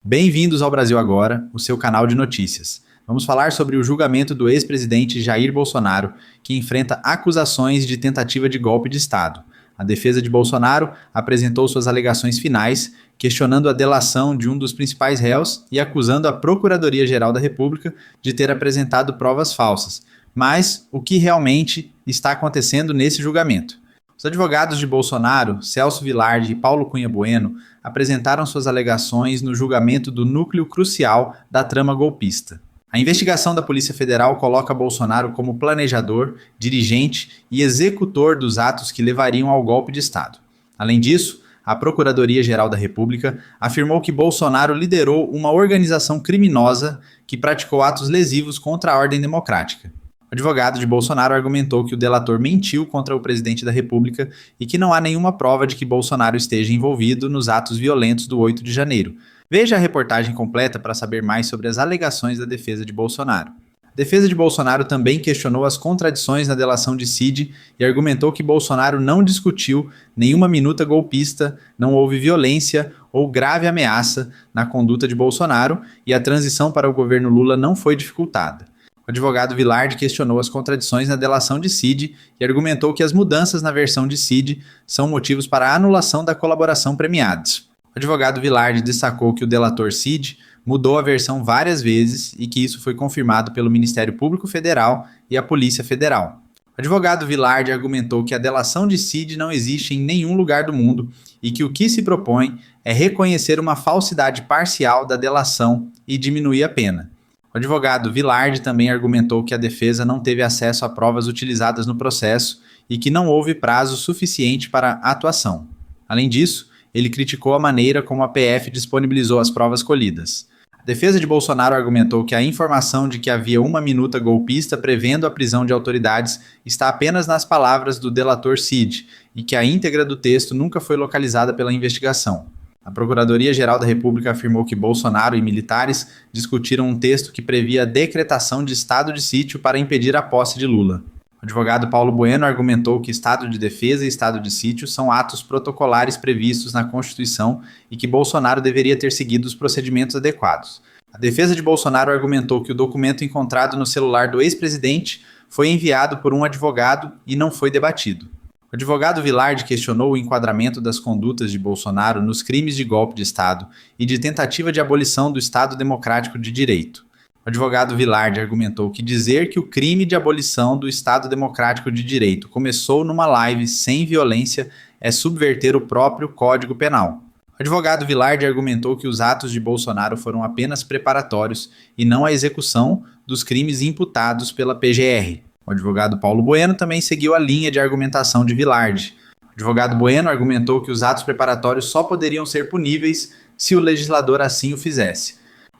Bem-vindos ao Brasil Agora, o seu canal de notícias. Vamos falar sobre o julgamento do ex-presidente Jair Bolsonaro, que enfrenta acusações de tentativa de golpe de Estado. A defesa de Bolsonaro apresentou suas alegações finais, questionando a delação de um dos principais réus e acusando a Procuradoria-Geral da República de ter apresentado provas falsas. Mas o que realmente está acontecendo nesse julgamento? Os advogados de Bolsonaro, Celso Vilardi e Paulo Cunha Bueno, apresentaram suas alegações no julgamento do núcleo crucial da trama golpista. A investigação da Polícia Federal coloca Bolsonaro como planejador, dirigente e executor dos atos que levariam ao golpe de Estado. Além disso, a Procuradoria-Geral da República afirmou que Bolsonaro liderou uma organização criminosa que praticou atos lesivos contra a ordem democrática. O advogado de Bolsonaro argumentou que o delator mentiu contra o presidente da República e que não há nenhuma prova de que Bolsonaro esteja envolvido nos atos violentos do 8 de janeiro. Veja a reportagem completa para saber mais sobre as alegações da defesa de Bolsonaro. A defesa de Bolsonaro também questionou as contradições na delação de Cid e argumentou que Bolsonaro não discutiu nenhuma minuta golpista, não houve violência ou grave ameaça na conduta de Bolsonaro e a transição para o governo Lula não foi dificultada. O advogado Vilardi questionou as contradições na delação de Cid e argumentou que as mudanças na versão de Cid são motivos para a anulação da colaboração premiados. O advogado Vilardi destacou que o delator Cid mudou a versão várias vezes e que isso foi confirmado pelo Ministério Público Federal e a Polícia Federal. O advogado Vilardi argumentou que a delação de Cid não existe em nenhum lugar do mundo e que o que se propõe é reconhecer uma falsidade parcial da delação e diminuir a pena. O advogado Vilardi também argumentou que a defesa não teve acesso a provas utilizadas no processo e que não houve prazo suficiente para a atuação. Além disso, ele criticou a maneira como a PF disponibilizou as provas colhidas. A defesa de Bolsonaro argumentou que a informação de que havia uma minuta golpista prevendo a prisão de autoridades está apenas nas palavras do delator Cid e que a íntegra do texto nunca foi localizada pela investigação. A Procuradoria-Geral da República afirmou que Bolsonaro e militares discutiram um texto que previa a decretação de estado de sítio para impedir a posse de Lula. O advogado Paulo Bueno argumentou que estado de defesa e estado de sítio são atos protocolares previstos na Constituição e que Bolsonaro deveria ter seguido os procedimentos adequados. A defesa de Bolsonaro argumentou que o documento encontrado no celular do ex-presidente foi enviado por um advogado e não foi debatido. O advogado Vilardi questionou o enquadramento das condutas de Bolsonaro nos crimes de golpe de Estado e de tentativa de abolição do Estado Democrático de Direito. O advogado Vilardi argumentou que dizer que o crime de abolição do Estado Democrático de Direito começou numa live sem violência é subverter o próprio Código Penal. O advogado Vilardi argumentou que os atos de Bolsonaro foram apenas preparatórios e não a execução dos crimes imputados pela PGR. O advogado Paulo Bueno também seguiu a linha de argumentação de Vilardi. O advogado Bueno argumentou que os atos preparatórios só poderiam ser puníveis se o legislador assim o fizesse.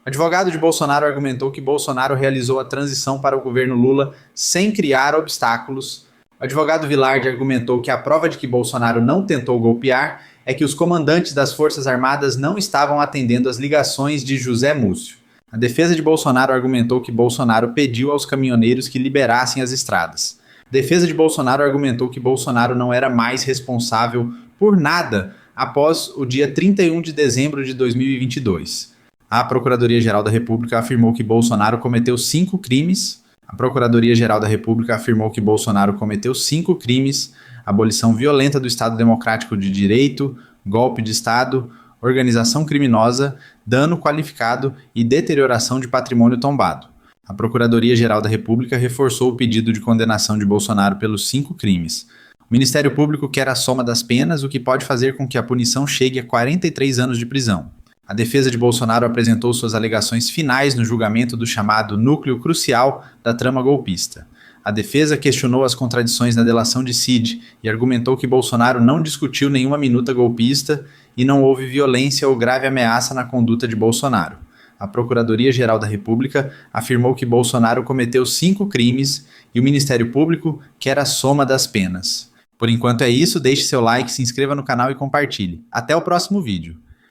O advogado de Bolsonaro argumentou que Bolsonaro realizou a transição para o governo Lula sem criar obstáculos. O advogado Vilardi argumentou que a prova de que Bolsonaro não tentou golpear é que os comandantes das Forças Armadas não estavam atendendo às ligações de José Múcio. A defesa de Bolsonaro argumentou que Bolsonaro pediu aos caminhoneiros que liberassem as estradas. A defesa de Bolsonaro argumentou que Bolsonaro não era mais responsável por nada após o dia 31 de dezembro de 2022. A Procuradoria-Geral da República afirmou que Bolsonaro cometeu 5 crimes. A Procuradoria-Geral da República afirmou que Bolsonaro cometeu 5 crimes: abolição violenta do Estado Democrático de Direito, golpe de Estado, organização criminosa, dano qualificado e deterioração de patrimônio tombado. A Procuradoria-Geral da República reforçou o pedido de condenação de Bolsonaro pelos 5 crimes. O Ministério Público quer a soma das penas, o que pode fazer com que a punição chegue a 43 anos de prisão. A defesa de Bolsonaro apresentou suas alegações finais no julgamento do chamado núcleo crucial da trama golpista. A defesa questionou as contradições na delação de Cid e argumentou que Bolsonaro não discutiu nenhuma minuta golpista e não houve violência ou grave ameaça na conduta de Bolsonaro. A Procuradoria-Geral da República afirmou que Bolsonaro cometeu 5 crimes e o Ministério Público quer a soma das penas. Por enquanto é isso, deixe seu like, se inscreva no canal e compartilhe. Até o próximo vídeo.